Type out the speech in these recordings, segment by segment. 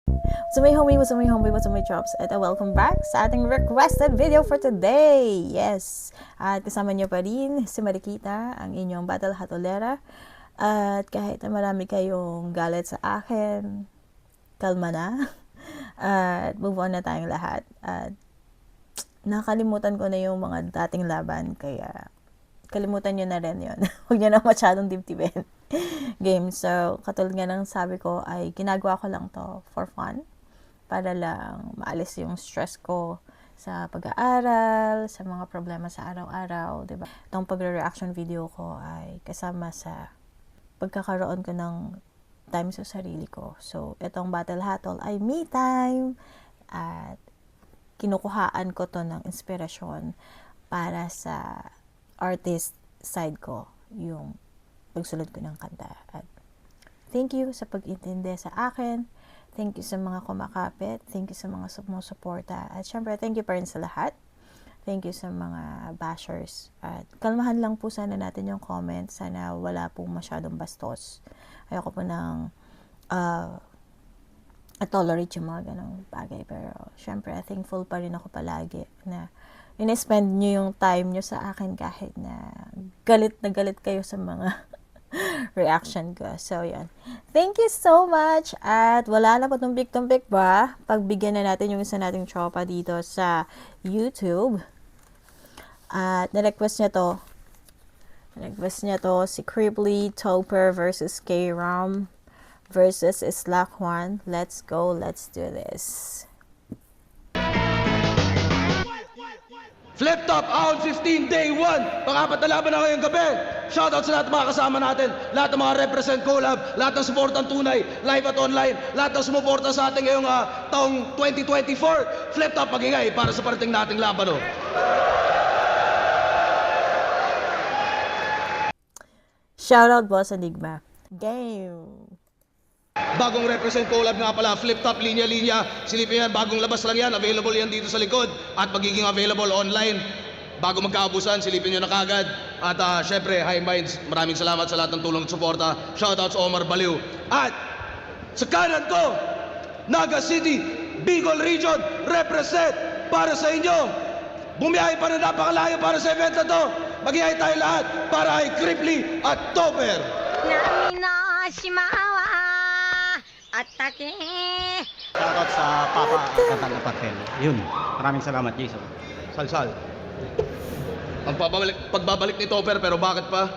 What's up my homie, what's up my chops? At welcome back sa ating requested video for today. Yes, at kasama niyo pa rin si Marikita, ang inyong battle hatolera. At kahit na marami kayong galit sa akin, kalma na. At move on na tayong lahat. At nakalimutan ko na yung mga dating laban, kaya kalimutan nyo na rin yun. Huwag nyo na masyadong dibdibin. Game. So, katulad nga ng sabi ko, ay ginagawa ko lang to for fun. Para lang maalis yung stress ko sa pag-aaral, sa mga problema sa araw-araw, diba? Itong pagre-reaction video ko ay kasama sa pagkakaroon ko ng time sa sarili ko. So, itong Battle Hatol ay me time. At kinukuhaan ko to ng inspirasyon para sa artist side ko, yung pagsulod ko ng kanta. At thank you sa pag-intindi sa akin. Thank you sa mga kumakapit. Thank you sa mga sumusuporta. At syempre, thank you pa rin sa lahat. Thank you sa mga bashers. At kalmahan lang po sana natin yung comments. Sana wala pong masyadong bastos. Ayoko po ng tolerate yung mga ganong bagay. Pero syempre, thankful pa rin ako palagi na in-spend nyo yung time nyo sa akin kahit na galit kayo sa mga reaction ko. So, yan. Thank you so much. At wala na po tumpik-tumpik ba? Pagbigyan na natin yung isa nating tropa dito sa YouTube. At na-request niya to. Si Cripply Topper versus K-Ram versus Islak Juan. Let's go. Let's do this. Flip Top, Hound 15, Day 1. Pang-apat na laban na ngayong gabi. Shoutout sa lahat ng mga kasama natin. Lahat ng mga represent collab. Lahat ng supportang tunay. Live at online. Lahat ng sumuporta sa ating ngayong taong 2024. Flip Top, magingay para sa parating nating laban. Shoutout, Boss Enigma. Game. Bagong represent collab nga pala, Flip Top, linya-linya. Silipin yan, bagong labas lang yan. Available yan dito sa likod. At magiging available online. Bago magkaabusan, silipin nyo na kagad. At syempre, High Minds, maraming salamat sa lahat ng tulong at suporta. Shoutout sa Omar Baliw. At sa kanan ko, Naga City, Bicol Region, represent para sa inyo. Bumiyahe pa na napakalayo para sa event na to. Maghihay tayo lahat para kay Cripply at Topper. Atake! Shoutout sa Papa Kantang Apartel. Yun. Maraming salamat, Jason. Salsal. Ang pagbabalik ni Topper, pero bakit pa?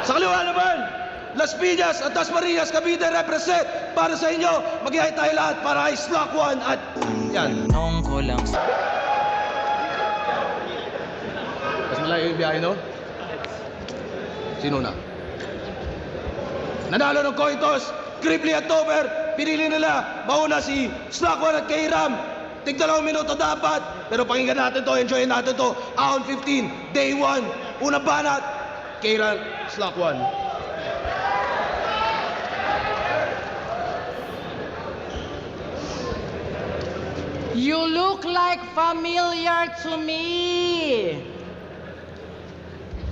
Sa kaliwa naman, Las Piñas at Dasmariñas, Cavite represent para sa inyo. Maghihay tayo lahat para kay Slack One at yan. Nung ko lang. Mas malayo yung biyahe, no? Sino na? Nanalo ng coin toss, Cripply at Topper. Pinili nila, mauna si Slack One at K-Ram. Tig 2 minuto dapat. Pero pakinggan natin to, enjoyin natin to. Hound 15, Day 1. Unang banat, K-Ram, Slack One. You look like familiar to me.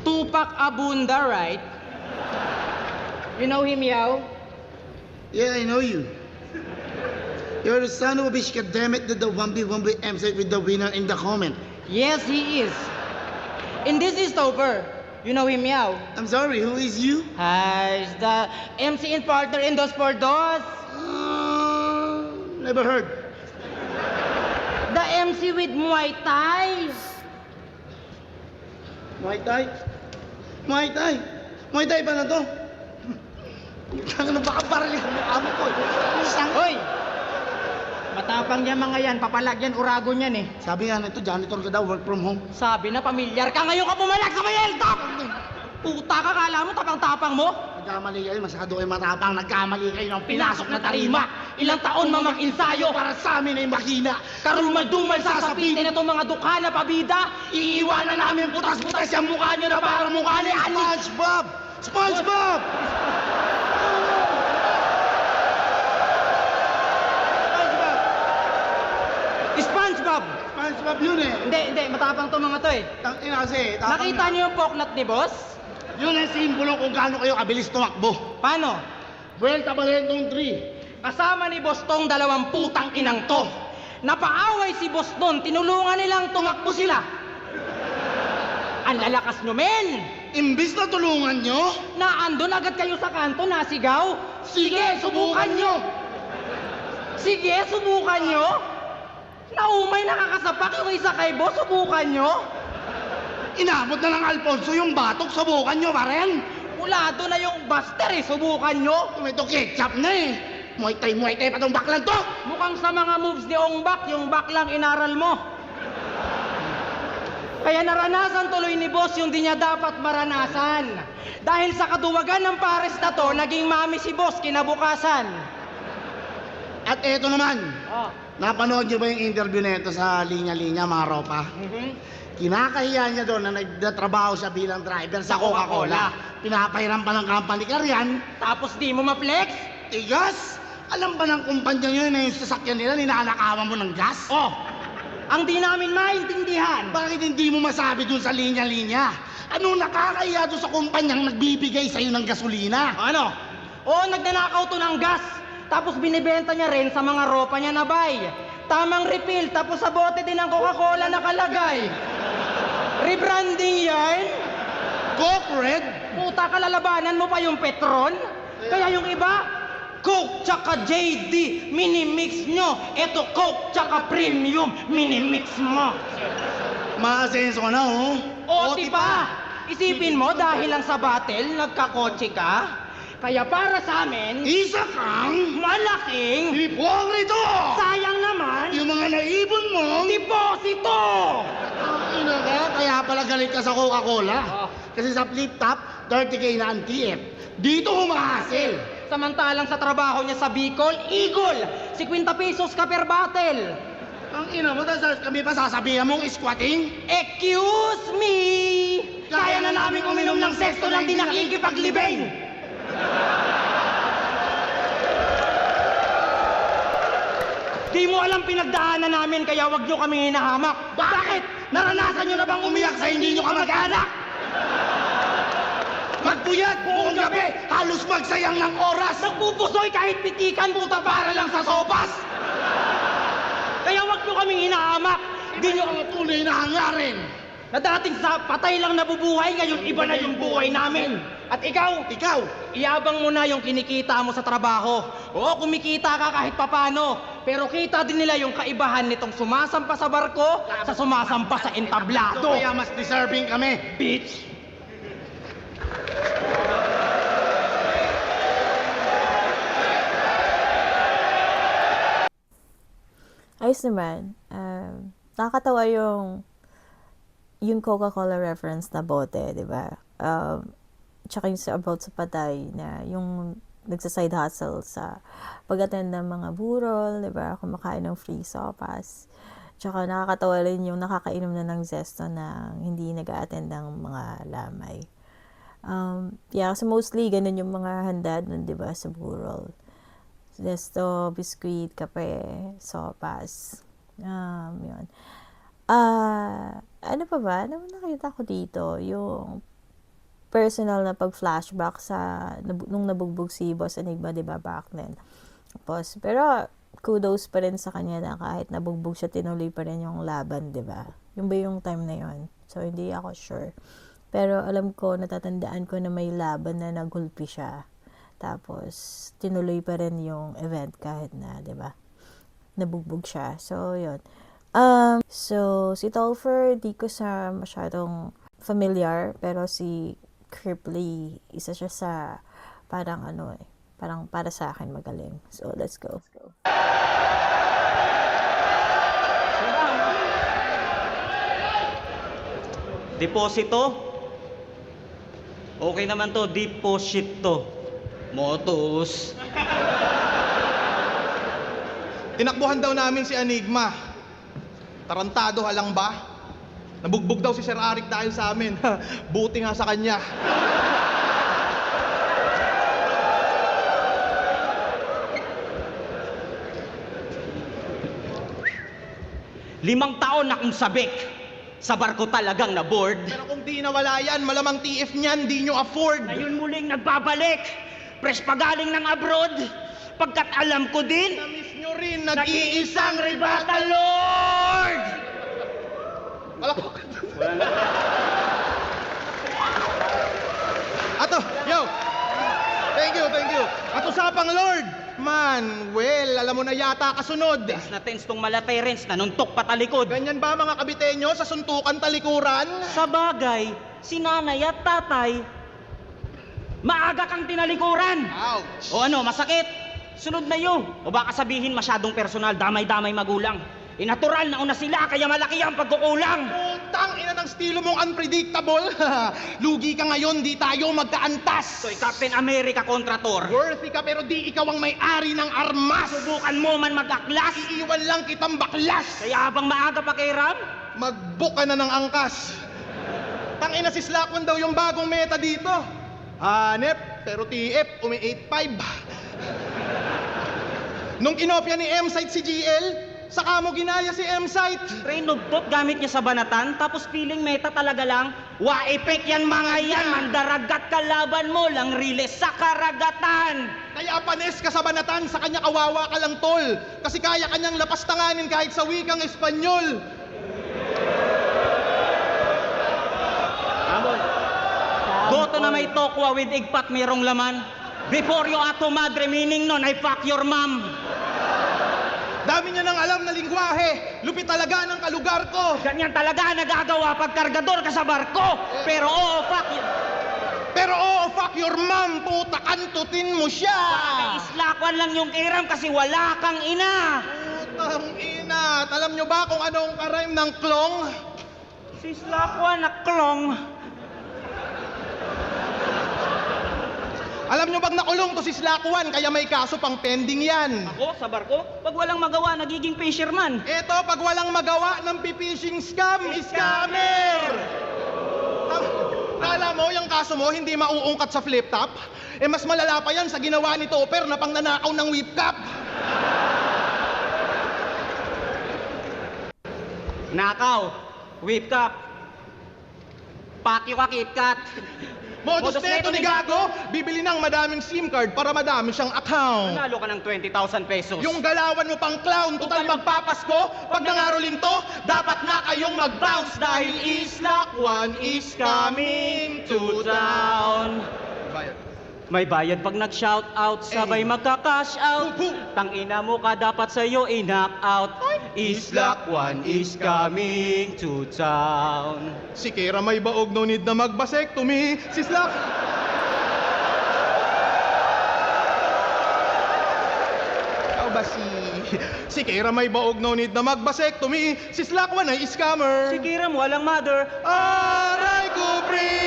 Tupac Abunda, right? You know him, Yao? Yeah, I know you. You're the son of a bitch, goddammit, did the 1v1 MC with the winner in the comment. Yes, he is. And this is Topper. You know him, Yao? I'm sorry, who is you? He's the MC and partner in Dos por Dos. Never heard. The MC with Muay Thai. Muay Thai? Muay Thai? Muay Thai ba na to? Kaya na baka barili ang mukha mo ko. Isang... Hoy! Matapang yan mga yan. Papalagyan, uragon yan eh. Sabi nga nito, janitor ka daw, work from home. Sabi na pamilyar ka, ngayon ka pumalag sa may Hilltop! Puta ka, kala mo, tapang-tapang mo? Nagkamali kayo, masyado kayo matapang. Nagkamali kayo ng pinasok na tarima. Ilang taon mang mag-insayo Para sa amin ay makina. Karumal-dumal sasapitin na itong mga dukha na pabida. Iiwanan namin putas-putas yung mukha nyo na parang mukha ni SpongeBob! SpongeBob! SpongeBob! SpongeBob yun eh. Hindi, matapang to mga to eh. Tangina kasi, tapang Nakita na. niyo yung poknat ni boss? Yun ang simbolo kung gaano kayo kabilis tumakbo. Paano? Vuelta Balentong 3. Kasama ni Bostong dalawang putang inang to. Napaaway si Boston, tinulungan nilang tumakbo sila. Ang lalakas nyo, men! Imbis na tulungan nyo, Na andun agad kayo sa kanto, nasigaw. Sige, subukan nyo! Sige, subukan nyo! Naumay nakakasapak yung isa kay boss, subukan nyo! inabot na ng Alfonso yung batok, subukan nyo pa rin. Ulado na yung buster eh, subukan nyo! Ito ketchup na eh. Muay Thai pa tong baklan to. Mukhang sa mga moves ni Ongbak, yung back lang inaral mo. Kaya naranasan tuloy ni boss yung di niya dapat maranasan. Dahil sa kaduwagan ng pares na to, naging mami si boss kinabukasan. At eto naman, Oh. napanood nyo ba yung interview na ito sa linya-linya, mga ropa? Kinakahiya niya doon na nagtatrabaho siya bilang driver sa Coca-Cola. Pinapahiram pa ng company car yan. Tapos di mo ma-flex? Tigas! Alam ba ng kumpanya nyo na yung sasakyan nila, ninanakawan mo ng gas? Oh, ang di namin maintindihan. Bakit hindi mo masabi dun sa linya-linya? Ano nakakahiya doon sa kumpanyang nagbibigay sa'yo ng gasolina? Ano? Oo, nagnanakaw to ng gas. Tapos binibenta niya rin sa mga ropa niya na buy. Tamang refill, tapos sa bote din ng Coca-Cola nakalagay. Rebranding yan? Coke Red? Puta, kalalabanan mo pa yung Petron? Kaya yung iba, Coke tsaka JD, mini-mix nyo. Eto Coke tsaka Premium, mini-mix mo. Maasenso ka na, oh. O, pa! Isipin mo, dahil lang sa battle, nagkakotse ka. Kaya para sa amin, Isa kang malaking hipokrito! sayang naman Yung mga naibon mo, deposito! ina ka, kaya pala galit ka sa Coca-Cola. Oh. Kasi sa flip top, 30K na ang TF. Dito humahasil. Samantalang sa trabaho niya sa Bicol, Eagle, 50 pesos ka per battle. Ang ina mo, tas kami pa sasabihan mong squatting? Excuse me! Kaya na namin uminom ng sesto lang di nakikipaglibing! Di mo alam pinagdaanan namin kaya wag nyo kami hinahamak. Bakit? Naranasan nyo na bang umiyak sa hindi nyo kamag-anak? Magpuyat buong gabi, halos magsayang ng oras. Nagpupusoy kahit pitikan, puta para lang sa sopas! Kaya wag nyo kaming hinahamak. Di nyo Ang tunay na hangarin. na dating sa patay lang nabubuhay, ngayon iba na yung buhay namin. At ikaw, Ikaw, iyabang mo na yung kinikita mo sa trabaho. Oo, kumikita ka kahit papano. Pero kita din nila yung kaibahan nitong sumasampa sa barko sa sumasampa sa entablado. kaya mas deserving kami. Bitch! Ayos naman. Nakakatawa yung Coca-Cola reference na bote, di ba? Tsaka yung about sa patay na yung nagsa-side hustle sa pag-attend ng mga burol, di ba? Kumakain ng free sopas. Tsaka nakakatawa rin yung nakakainom na ng zesto na hindi nag-a-attend ng mga lamay. Yeah, so mostly ganun yung mga handa nun, di ba, sa burol. Zesto, biskuit, kape, sopas. Yun. Ano pa ba? Ano nakita ko dito? Yung personal na pag-flashback sa nung nabugbog si Boss Enigma, di ba, back then. Tapos, pero kudos pa rin sa kanya na kahit nabugbog siya, tinuloy pa rin yung laban, di ba? Yung ba yung time na yun? So, hindi ako sure. Pero alam ko, natatandaan ko na may laban na nagulpi siya. Tapos, tinuloy pa rin yung event kahit na, di ba? Nabugbog siya. So, yun. So, si Tolfer, di ko sa masyadong familiar, pero si Cripley, isa siya sa parang parang para sa akin magaling. So, let's go. Deposito? Okay naman to, deposit to. Motos. Tinakbuhan daw namin si Enigma. Tarantado halang ba? Nabugbog daw si Sir Arik dahil sa amin. Buti nga sa kanya. Limang taon na akong sabik. Sa barko talagang na-board. Pero kung di nawala yan, malamang TF niyan, di nyo afford. Ngayon muling nagbabalik. Fresh pa galing ng abroad. Pagkat alam ko din, Na-miss nyo rin, nag-iisang Rebata Lord! Palakpak. Ato, yo! Thank you. At usapang Lord, Manuel, alam mo na yata kasunod. Tense na tense tong malaterens, nanuntok pa talikod. Ganyan ba mga kabitenyo sa suntukan talikuran? Sa bagay, si nanay at tatay, maaga kang tinalikuran. Ouch! O ano, masakit? Sunod na yun. O baka sabihin masyadong personal, damay-damay magulang. Natural na una sila, kaya malaki ang pagkukulang. Putang ina ng estilo mong unpredictable. Lugi ka ngayon, di tayo magkaantas. So'y Captain America kontra Thor. Worthy ka pero di ikaw ang may-ari ng armas. Subukan mo man mag-aklas. Iiwan lang kitang baklas. Kaya habang maaga pa kay Ram, Mag-book ka na ng angkas. Tangina si Slackwan daw yung bagong meta dito. Hanep, pero TF, umi 8-5. Nung kinopya ni M-Site si GL, saka mo ginaya si M-Site. Trainugtot gamit niya sa banatan, tapos feeling meta talaga lang. Wa-epek yan mga yan, mandaragat kalaban mo lang riles sa karagatan. Kaya panes ka sa banatan, sa kanya kawawa ka lang tol. Kasi kaya kanyang lapastanganin kahit sa wikang Espanyol. Goto na may tokwa with igpat merong laman. Before you ato madre, meaning nun, I fuck your mom. Dami niya nang alam na lingwahe. Lupit talaga ng kalugar ko. Ganyan talaga nagagawa pag kargador ka sa barko. Pero oo, fuck you. Pero fuck your mom, puta, kantutin mo siya. Islakwan lang yung kiram kasi wala kang ina. Putang ina. Alam nyo ba kung anong karime ng klong? Si Slakwan na klong. Alam nyo bang nakulong to si Slakwan kaya may kaso pang pending yan? Ako, sa barko, pag walang magawa, nagiging fisherman. Eto, pag walang magawa ng pipishing scam, scammer! Kala mo, yung kaso mo hindi mauungkat sa flip top? Eh mas malala pa yan sa ginawa ni Topper na pangnanakaw ng whip cap. Nakaw, whip cup, pakyo ka KitKat. Modus neto ni Gago, bibili ng madaming SIM card para madami siyang account. Nanalo ka ng 20,000 pesos. Yung galawan mo pang clown, total magpapasko. Pag nangarolin to, dapat na kayong mag-bounce dahil Islakwan is coming to town. May bayad pag nag-shout out, sabay magka-cash out. Tangina mo ka dapat sa'yo i-knock out. Islakwan is coming to town. Si Kira may baog, no need na mag-vasectomy. Si Slak... Ikaw ba si Kira may baog, no need na mag-vasectomy. Si Slakwan ay scammer. Si Kiram walang mother. Aray ko, pre!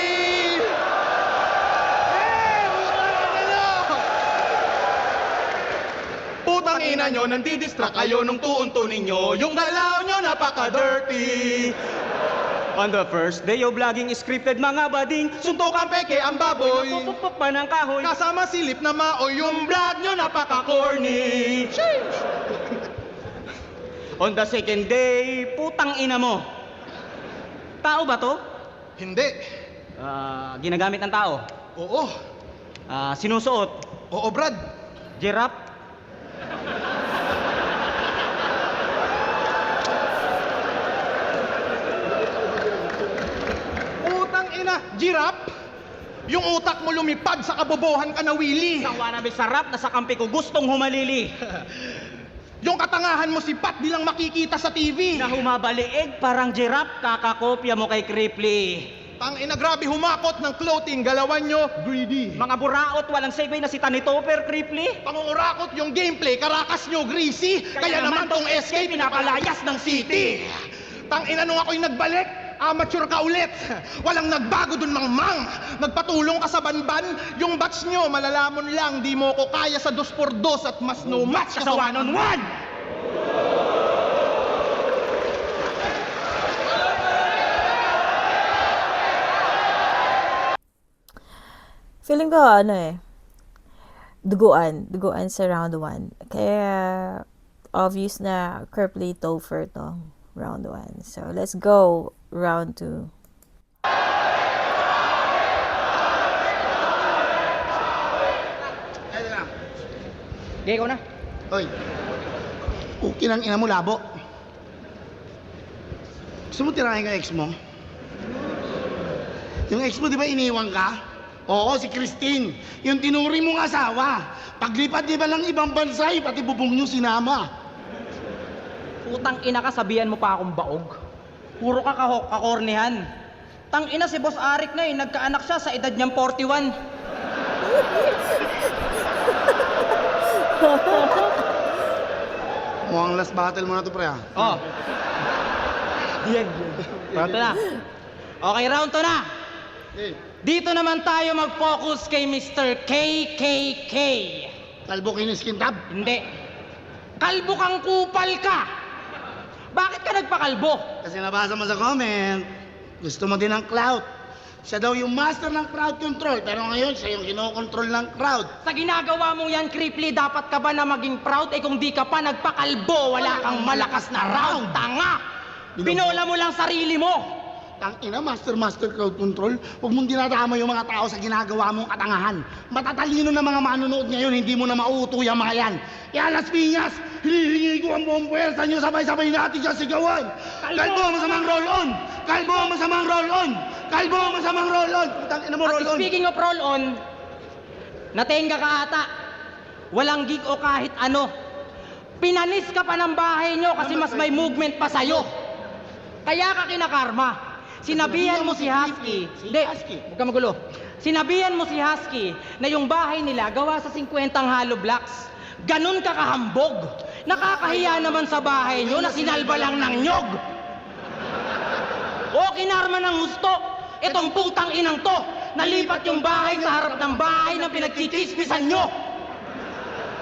Putang ina nyo, nandidistract kayo nung tuuntunin nyo. Yung galaw nyo napaka-dirty. On the first day of vlogging, scripted mga bading. Suntukan peke ang baboy. Pupupuk pa ng kahoy. Kasama silip na maoy. Yung vlog nyo napaka-corny. On the second day, putang ina mo. Tao ba to? Hindi. Ginagamit ng tao. Oo. Sinusuot. Oo, Brad. Giraffe. Putang ina, giraffe. Yung utak mo lumipad sa kabobohan ka na Willy. Isang wannabe sarap na sa kampi ko gustong humalili. Yung katangahan mo si Pat di lang makikita sa TV. Na humabaliig parang giraffe, kakakopya mo kay Cripply. Tang ina, grabe humakot ng clothing, galawan nyo, greedy. Mga buraot, walang segue na si Tanitoper, Cripply. Pangungurakot yung gameplay, karakas nyo, greasy. Kaya naman tong SK pinapalayas ng city. Tang ina, nung ako'y nagbalik, amateur ka ulit. Walang nagbago dun, mang. Nagpatulong ka sa banban. Yung batch nyo, malalamon lang. Di mo ko kaya sa 2x2 at mas no match ka sa 1-on-1. Feeling ko, duguan sa round 1. Kaya, obvious na Kirpley Topher to, round 1. So, let's go, round 2. Gay ko na. Hoy. Ukin ang ina mo, labo. Gusto mo tirahin ka ex mo? Yung ex mo, di ba iniwan ka? Oo, si Christine. Yung tinuri mong asawa. Paglipat di ba ng ibang bansa, pati bubong nyo sinama. Putang ina ka, sabihan mo pa akong baog. Puro ka kakornihan. Tang ina si Boss Arik na nagkaanak siya sa edad niyang 41. Mukhang last battle mo na to, pre, ha? Oh. Yan. Round 2 na. Okay, round 2 na. Eh, Dito naman tayo mag-focus kay Mr. KKK. kalbo kiniskin tab. Hindi. Kalbo kang kupal ka. Bakit ka nagpakalbo? Kasi nabasa mo sa comment, gusto mo din ng clout. Siya daw yung master ng crowd control, pero ngayon siya yung kinokontrol ng crowd. Sa ginagawa mong yan, Kripli, dapat ka ba na maging proud? Eh kung di ka pa nagpakalbo, wala kang malakas na round. Tanga! Binola mo lang sarili mo. Tangina, master crowd control. Huwag mong dinadama yung mga tao sa ginagawa mong katangahan. Matatalino na mga manonood ngayon, hindi mo na mauuto yung mga yan. Kaya Las Piñas, hinihingi ko ang buong puwersa nyo, sabay-sabay natin siya sigawan. Kalbo ang masamang roll-on! Kalbo ang masamang roll-on! Kalbo ang masamang roll-on! Putang ina mo, At roll-on! speaking of roll-on, natenga ka ata. Walang gig o kahit ano. Pinanis ka pa ng bahay nyo kasi mas may movement pa sa'yo. Kaya ka kinakarma. Sinabihan mo si Husky. Hindi, huwag ka magulo. Sinabihan mo si Husky na yung bahay nila gawa sa 50 hollow blocks. Ganun ka kahambog. Nakakahiya naman sa bahay nyo na sinalba lang ng nyog. O kinarma ng gusto. Itong putang inang to. Nalipat yung bahay sa harap ng bahay na pinagchichismisan nyo.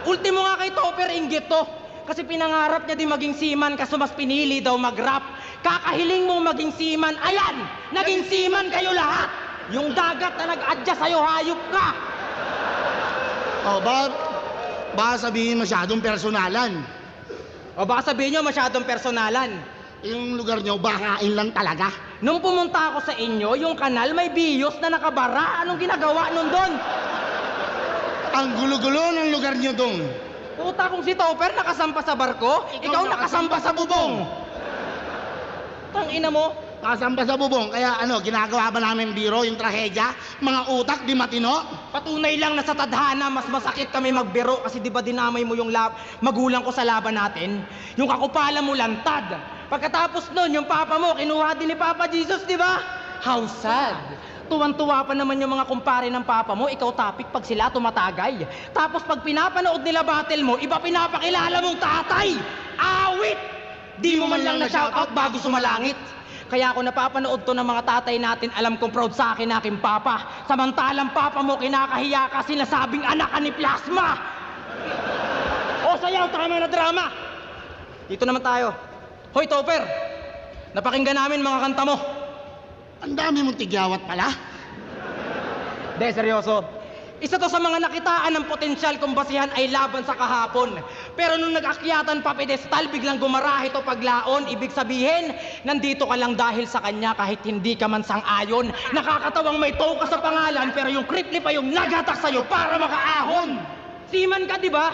Ultimo nga kay Topper, inggit to. Kasi pinangarap niya di maging seaman kaso mas pinili daw mag-rap. Kakahiling mong maging seaman, ayan! Naging seaman kayo lahat! Yung dagat na nag-adjust sa'yo, hayop ka! Oh, baka sabihin masyadong personalan. O baka sabihin nyo masyadong personalan. Yung lugar nyo, bakain lang talaga. Nung pumunta ako sa inyo, yung kanal may biyos na nakabara. Anong ginagawa nun doon? Ang gulo-gulo ng lugar nyo dong. Puta kung si Topper nakasampa sa barko, ikaw nakasampa sa bubong. Tangina mo. Nakasamba sa bubong, kaya ano, ginagawa ba namin biro yung trahedya? Mga utak di matino? Patunay lang na sa tadhana, mas masakit kami magbiro kasi di ba dinamay mo yung magulang ko sa laban natin? Yung kakupalan mo lantad. Pagkatapos nun, yung papa mo, kinuha din ni Papa Jesus, di ba? How sad. Tuwan-tuwa pa naman yung mga kumpare ng papa mo, ikaw topic pag sila tumatagay. Tapos pag pinapanood nila battle mo, iba pinapakilala mong tatay. Awit! Di mo man lang na-shoutout bago sumalangit. Kaya ako napapanood to ng mga tatay natin, alam kong proud sa akin aking papa. Samantalang papa mo kinakahiya ka, sinasabing anak ka ni Plasma. O sayaw, tama na drama. Dito naman tayo. Hoy Topper, napakinggan namin mga kanta mo. Ang dami mong tigyawat pala. De, seryoso. Isa to sa mga nakitaan ng potensyal kung basihan ay laban sa kahapon. Pero nung nag-akyatan pa pedestal, biglang gumarahe to paglaon. Ibig sabihin, nandito ka lang dahil sa kanya kahit hindi ka man sang-ayon. Nakakatawang may tow ka sa pangalan, pero yung Kripli pa yung naghatak sa'yo para makaahon. Seaman ka, di ba?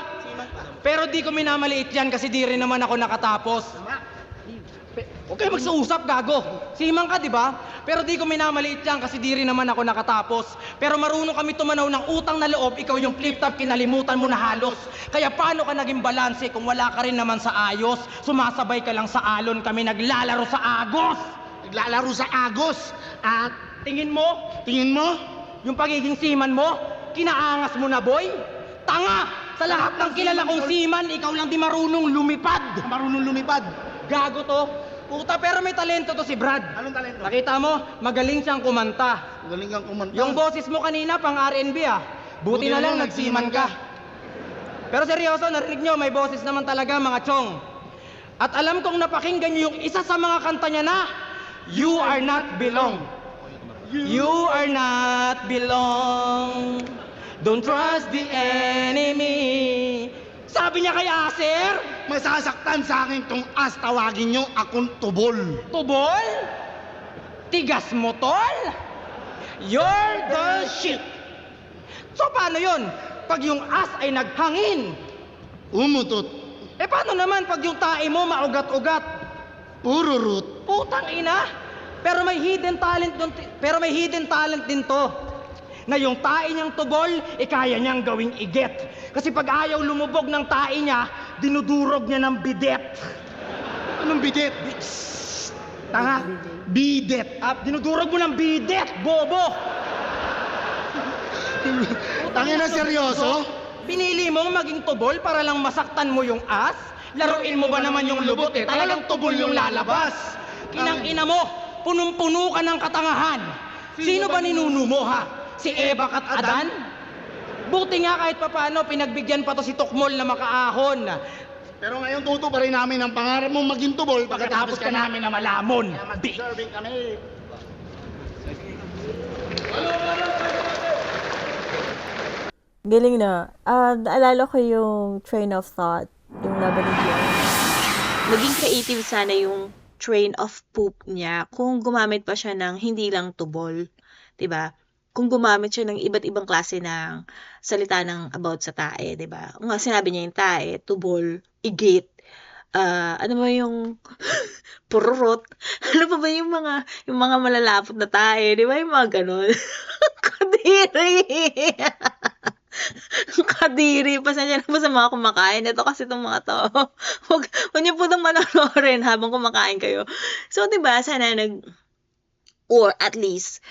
Pero di ko minamaliit yan kasi di rin naman ako nakatapos. Huwag kayo magsausap, gago. Seaman ka, di ba? Pero di ko minamaliit yan kasi di rin naman ako nakatapos. Pero marunong kami tumanaw ng utang na loob, ikaw yung flip-top, kinalimutan mo na halos. Kaya paano ka naging balanse kung wala ka rin naman sa ayos? Sumasabay ka lang sa alon, kami naglalaro sa agos. Naglalaro sa agos. At Tingin mo, yung pagiging seaman mo, kinaangas mo na, boy? Tanga! Sa lahat ng kilala kong seaman, ikaw lang di marunong lumipad. marunong lumipad. Gago to. Puta, pero may talento to si Brad. Anong talento? Nakita mo, magaling siyang kumanta. Galing kang kumanta. Yung boses mo kanina, pang R&B ah. Buti na lang nagsiman ka. Pero seryoso, narinig nyo, may boses naman talaga mga chong. At alam kong napakinggan nyo yung isa sa mga kanta niya na You Are Not Belong. You are not belong. Don't trust the enemy. Sabi niya kay Aser, Masasaktan sa akin tong as, tawagin nyo akong tubol. Tubol? Tigas mo, tol? You're the shit. So paano yun? Pag yung as ay naghangin, Umutot. Eh paano naman pag yung tae mo maugat-ugat? Puro root. Putang ina! Pero may hidden talent din to. Na yung tae niyang tubol, kaya niyang gawing iget. Kasi pag ayaw lumubog ng tae niya, dinudurog niya ng bidet. Anong bidet? Tanga. Bidet. Dinudurog mo ng bidet, bobo! Tangin na seryoso? Pinili mo maging tubol para lang masaktan mo yung as? Laruin mo ba naman yung lubot talagang tubol yung lalabas? Kinang-ina mo, punong-puno ka ng katangahan. Sino ba ninuno mo ha? Si Eva at Adan? Buti nga kahit papano pinagbigyan pa to si Tokmol na makaahon. Pero ngayon tutuparin namin ang pangarap mong maging tubol Pagkatapos ka namin na malamon. Mag-serving kami. Galing na. Naalala ko yung train of thought, yung laban ni Dion. Naging creative sana yung train of poop niya kung gumamit pa siya ng hindi lang tubol, 'di ba? Kung gumamit siya ng iba't ibang klase ng salita ng about sa tae, 'di ba? Kung nga sinabi niya yung tae, tubol, igit, ano ba yung pururot? Ano pa ba yung mga malalapot na tae, 'di ba? Yung mga ganun. Kadiri. Kadiri, pasensya na po sa mga kumakain. Ito kasi itong mga to. Huwag niyo po itong manonorin habang kumakain kayo. So, diba, sana or at least,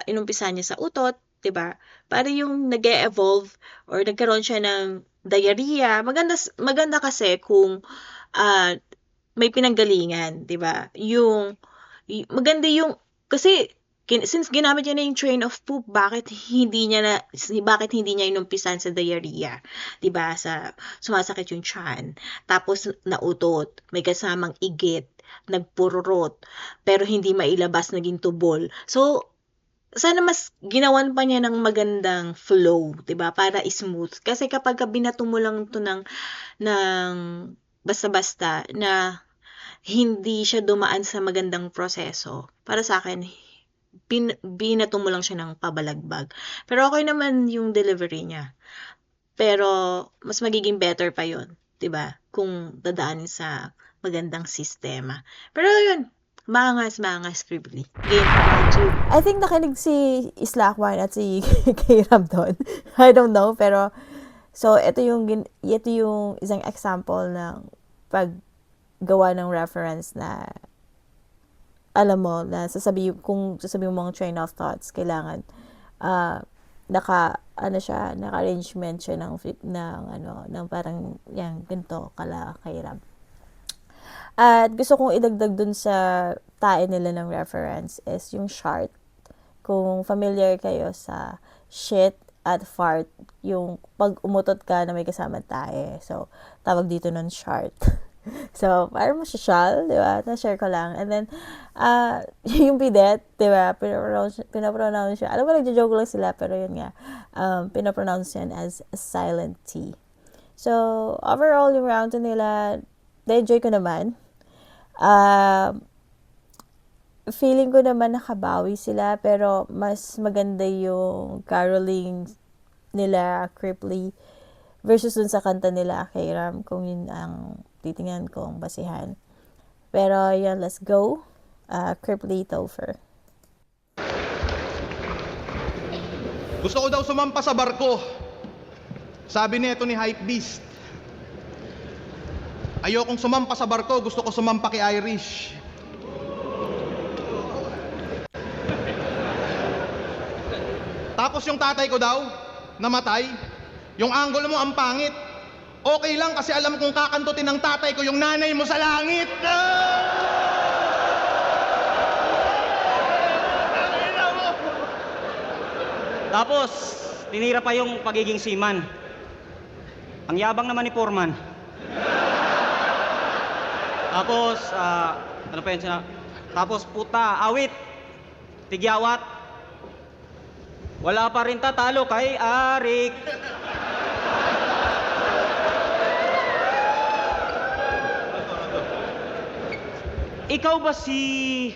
inumpisa niya sa utot, diba? Para yung nag-e-evolve or nagkaroon siya ng diarrhea. Maganda kasi kung may pinanggalingan, diba? Maganda yung, kasi, since ginamit niya na yung train of poop, bakit hindi niya inumpisan sa diarrhea? 'Di ba? Sa sumasakit yung tiyan, tapos nautot, may kasamang igit, nagpururot, pero hindi mailabas, naging tubol. So, sana mas ginawan pa niya ng magandang flow, 'di ba? Para smooth. Kasi kapag binato mo lang 'to ng basta-basta na hindi siya dumaan sa magandang proseso, para sa akin binato mo lang siya ng pabalagbag. Pero okay naman yung delivery niya. Pero mas magiging better pa yun, 'di ba? Kung dadaanin sa magandang sistema. Pero yun, mangas Privilege. Game round 2. I think nakinig si Islakwan at si K-Ram doon. I don't know, pero so ito yung isang example ng paggawa ng reference na alam mo na kung sasabihin mo ang train of thoughts, kailangan naka-arrangement siya ng parang yan ganito K-Ram. At gusto kong idagdag dun sa tae nila ng reference is yung shart. Kung familiar kayo sa shit at fart, yung pag umutot ka na may kasama tae. So, tawag dito nun shart. So, parang masyashal, di ba? Na-share ko lang. And then, yung bidet, di ba? Pinapronounce siya. Alam mo, nagjo-joke lang sila, pero yun nga. Pinapronounce yan as a silent T. So, overall, yung round 2 nila, na-enjoy ko naman. Feeling ko naman nakabawi sila, pero mas maganda yung caroling nila, Cripply, versus dun sa kanta nila, K-Ram, kung yun ang titingnan kong basihan. Pero yan, let's go. Cripply Topher. Gusto ko daw sumampa sa barko. Sabi nito ni Hypebeast. Ayokong sumampa sa barko, gusto ko sumampa kay Irish. Tapos yung tatay ko daw, namatay. Yung angulo mo ang pangit. Okay lang kasi alam kong kakantutin ng tatay ko yung nanay mo sa langit. Tapos, tinira pa yung pagiging seaman. Ang yabang naman ni Foreman. Tapos, ano pa yun? Tapos, puta, awit, tigyawat. Wala pa rin tatalo kay Arik. Ikaw ba si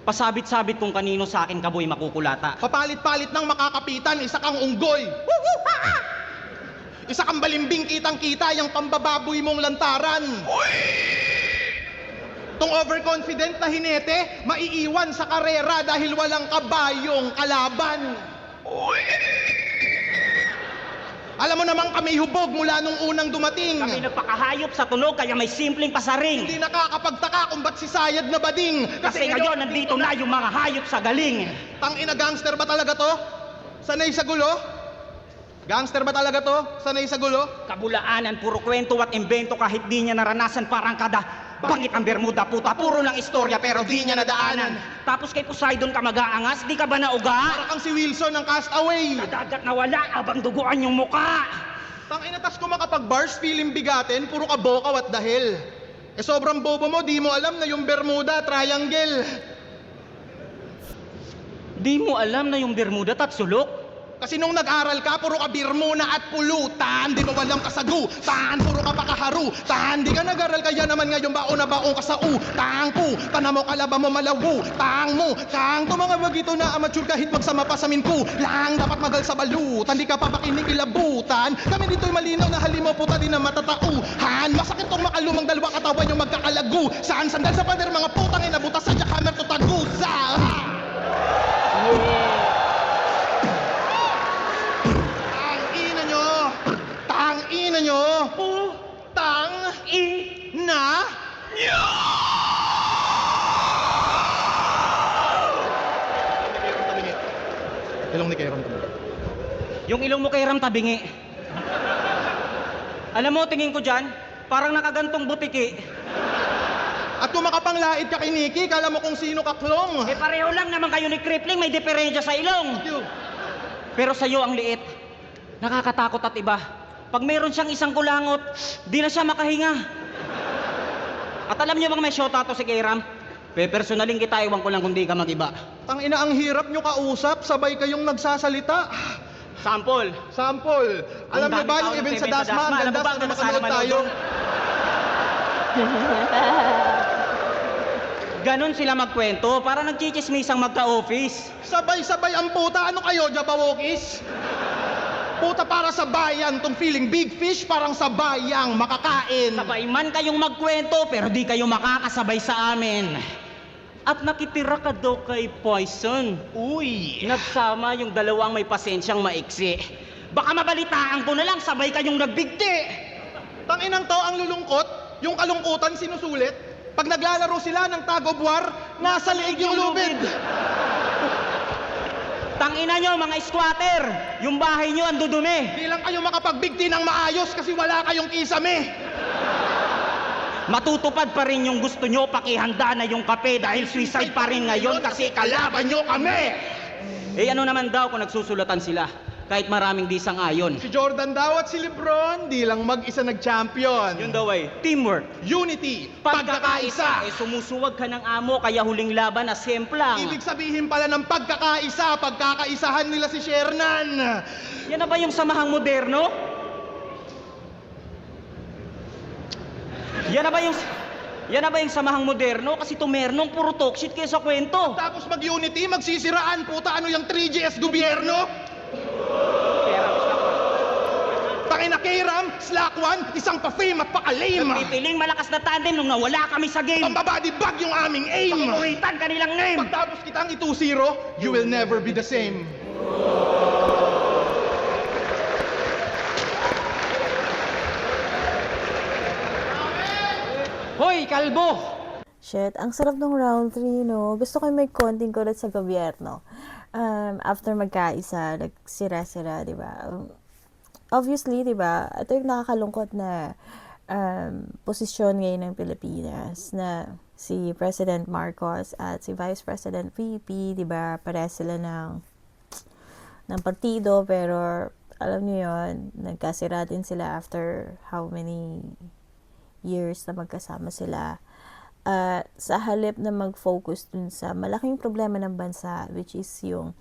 pasabit-sabit kung kanino sa akin kaboy makukulata? Papalit-palit ng makakapitan, isa kang unggoy. Isa kang balimbing, kitang-kita yung pambababoy mong lantaran. Tong overconfident na hinete, maiiwan sa karera dahil walang kabayong kalaban. Alam mo namang kami hubog mula nung unang dumating. Kami nagpakahayop sa tunog kaya may simpleng pasaring. Hindi nakakapagtaka kung ba't si Sayad na bading. Kasi ngayon nandito na yung mga hayop sa galing. Tangina, gangster ba talaga to? Sanay sa gulo? Gangster ba talaga to? Sanay sa gulo? Kabulaanan, puro kwento at imbento kahit di niya naranasan parang kada bangit ang Bermuda puta. Puro lang istorya pero di niya nadaanan. Tapos kay Poseidon ka mag-aangas, di ka ba nauga? Para kang si Wilson ng Castaway. Sa dagat na wala, abang duguan yung muka. Tangina, tas kung makapag-bars, feeling bigatin, puro ka bokaw at dahil. Eh sobrang bobo mo, di mo alam na yung Bermuda, triangle. Di mo alam na yung Bermuda tatsulok? Kasi nung nag-aral ka, puro ka birmuna at pulutan. Di mo walang kasagutan, puro ka pakaharutan. Di ka nag-aral, kaya naman ngayon baon na baon ka sa utang po. Tanamo kalaba mo malawu, tang mo. Tang to mga bagito na amateur kahit magsama pa sa minku. Lang dapat magal sa balutan, di ka papakinig ilabutan. Kami dito'y malinaw na halimo puta di na matatauhan. Masakit tong makalumang dalawang katawan yung magkakalagu. Saan sandal sa pader mga putang inabutas sa jackhammer to tagusa. Ina nyo! Tang! Na! Ilong ni Kairon tabingi. Yung ilong mo kay Ram tabingi. Alam mo, tingin ko dyan, parang nakagantong butiki. At kung makapanglait ka kay Nikki, kala mo kung sino ka klong. Eh pareho lang naman kayo ni Crippling, may diferensya sa ilong. Pero sa'yo ang liit. Nakakatakot at iba. Pag mayroon siyang isang kulangot, di na siya makahinga. At alam niyo bang may shota to si Kairam? Pepersonalin kita, iwan ko lang kung di ka mag-iba. Tangina, ang hirap nyo kausap, sabay kayong nagsasalita. Sample. Sample. Alam niyo ba yung event sa Dasma? Ang ganda sana makanood tayo. Ganon sila magkwento, para nagchichismisang magka-office. Sabay-sabay ang puta. Ano kayo, Jabawokis? Puta, para sa bayan tong feeling big fish, parang sa bayang makakain. Sabay man kayong magkwento, pero di kayo makakasabay sa amin. At nakitira ka daw kay Poison. Uy. Nagsama yung dalawang may pasensyang maiksi. Baka mabalitaan ko na lang, sabay kayong nagbigti. Tanginang to, ang lulungkot, yung kalungkutan sinusulit. Pag naglalaro sila ng tag of war, nasa liig yung lubid. Tangina nyo, mga squatter! Yung bahay nyo ang dudumi. Di lang kayo makapagbigti ng maayos kasi wala kayong kisame. Matutupad pa rin yung gusto nyo, pakihanda na yung kape dahil suicide pa rin ngayon kasi kalaban nyo kami! Eh ano naman daw kung nagsusulatan sila, kahit maraming di sang-ayon. Si Jordan daw at si Lebron, di lang mag-isa nag-champion. Yun daw ay teamwork. Unity, pagkakaisa. Eh sumusuwag ka ng amo, kaya huling laban na semplang. Ibig sabihin pala ng pagkakaisa, pagkakaisahan nila si Shernan. Yan na ba yung samahang moderno? Yan na ba yung samahang moderno? Kasi tumernong puro talk shit kayo sa kwento. Tapos mag-unity, magsisiraan, puta, ano yung 3GS gobyerno? Tangina, Kairam, Slack One, isang pa-fame at pa-alim. Nagpipiling malakas na tandem nung nawala kami sa game. Pambabody bag yung aming aim. Pakikuritan kanilang name. Pagtapos kitang 2-0, you will never be the same. Hoy, kalbo! Shit, ang sarap ng round 3, no? Gusto ko may konting kulit sa gobyerno. After magkaisa, nagsira-sira, di ba? Obviously, di ba, ito yung nakakalungkot na posisyon ngayon ng Pilipinas na si President Marcos at si Vice President VP, di ba, pares sila ng partido, pero alam niyo yon, nagkasira din sila after how many years na magkasama sila. Sa halip na mag-focus dun sa malaking problema ng bansa, which is yung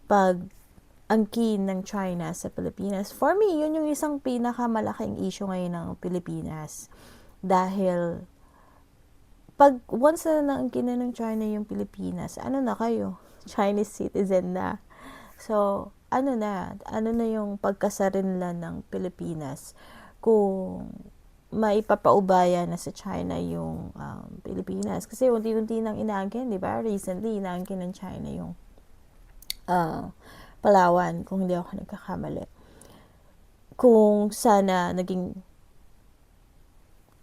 pag-angkin ng China sa Pilipinas. For me, yun yung isang pinakamalaking issue ngayon ng Pilipinas. Dahil pag once na naangkin na ng China yung Pilipinas, ano na kayo? Chinese citizen na. So, ano na yung pagkasarinlan ng Pilipinas kung maipapaubaya na sa China yung Pilipinas. Kasi unti-unti nang inaangkin, di ba? Recently, inaangkin ng China yung Palawan, kung hindi ako nagkakamali. Kung sana naging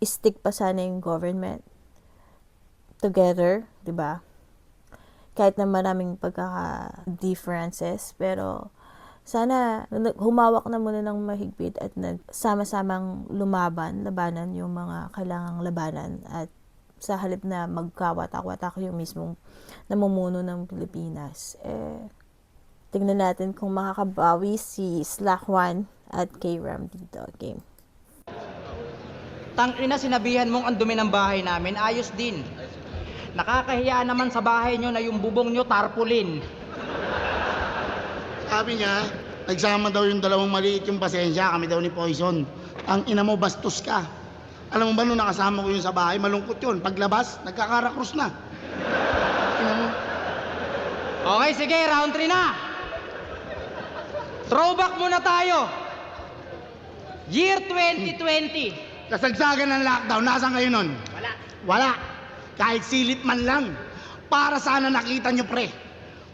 stick pa sana yung government together, di ba? Kahit na maraming pagkaka-differences, pero sana humawak na muna ng mahigpit at nagsama-samang labanan yung mga kailangang labanan, at sa halip na magkawatak-watak yung mismong namumuno ng Pilipinas. Tingnan natin kung makakabawi si Slack One at K-Ram dito. Game. Tangina, sinabihan mong ang dumi ng bahay namin, ayos din. Nakakahiya naman sa bahay nyo na yung bubong nyo tarpaulin. Sabi niya, nagsama daw yung dalawang maliit yung pasensya, kami daw ni Poison. Ang ina mo, bastos ka. Alam mo ba, nung nakasama ko yun sa bahay, malungkot yun. Paglabas, nagkakarakrus na. Ina mo. Okay, sige, round 3 na. Throwback muna tayo. Year 2020. Kasagsagan ng lockdown, nasaan kayo nun? Wala. Wala. Kahit silip man lang. Para sana nakita nyo, pre,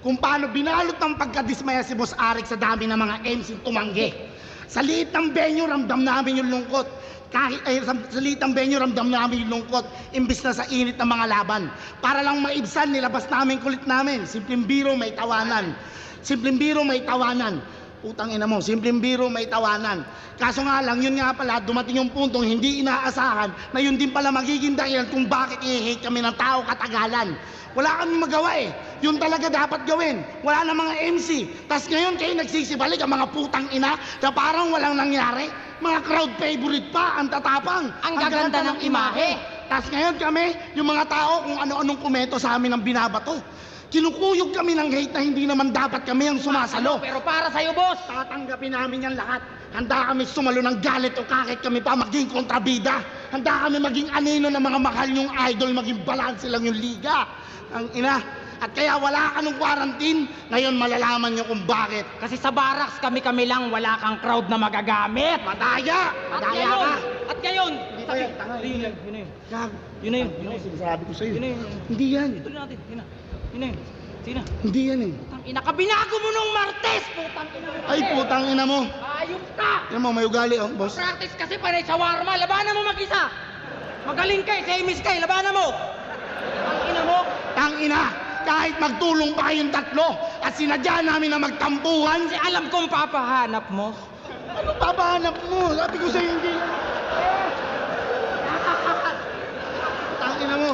kung paano binalot ng pagkadismaya si Boss Arik sa dami ng mga MC tumanggi. Sa liit ng venue, ramdam namin yung lungkot. Sa liit ng venue, ramdam namin yung lungkot. Imbis na sa init ng mga laban. Para lang maibsan, nilabas namin kulit namin. Simpleng biro, may tawanan. Simpleng biro, may tawanan. Putang ina mo, simpleng biro, may tawanan. Kaso nga lang, yun nga pala, dumating yung puntong hindi inaasahan na yun din pala magiging dahilan kung bakit i-hate kami ng tao katagalan. Wala kami magawa eh. Yun talaga dapat gawin. Wala na mga MC. Tas ngayon kayo nagsisibalik ang mga putang ina na parang walang nangyari. Mga crowd favorite pa, ang tatapang. Ang gaganda ng imahe. Tas ngayon kami, yung mga tao kung ano-anong komento sa amin ang binabato. Kinukuyog kami ng hate na hindi naman dapat kami ang sumasalo. Pero para sa'yo, boss. Tatanggapin namin yan lahat. Handa kami sumalo ng galit o kahit kami pa maging kontrabida. Handa kami maging anino ng mga mahal yung idol, maging balanse lang yung liga. Ang ina. At kaya wala ka nung quarantine, ngayon malalaman nyo kung bakit. Kasi sa barracks kami lang, wala kang crowd na magagamit. Madaya! Madaya ka! At ngayon, Hindi ba yan? Tanga, Yun na yun. Gag. Yun na yun. Yun ang sinasabi ko sa'yo. Yun na yun. Hindi yan. Ito na natin. Yun na. Yun na yun. Sige na. Hindi yan eh. Putang ina ka, binago mo nung Martes! Putang ina mo. Ay, putang ina mo. Ayop ka! Yan mo, may ugali oh, boss. Practice kasi panay shawarma. Labanan mo mag-isa. Magaling ka eh. Semis ka eh. Labanan mo. Ang ina mo. Tang ina, kahit magtulong pa kayong tatlo at sinadya namin na magtampuhan, Kasi alam kong papahanap mo. ano papahanap mo? Sabi ko sa'yo hindi. Tang ina mo.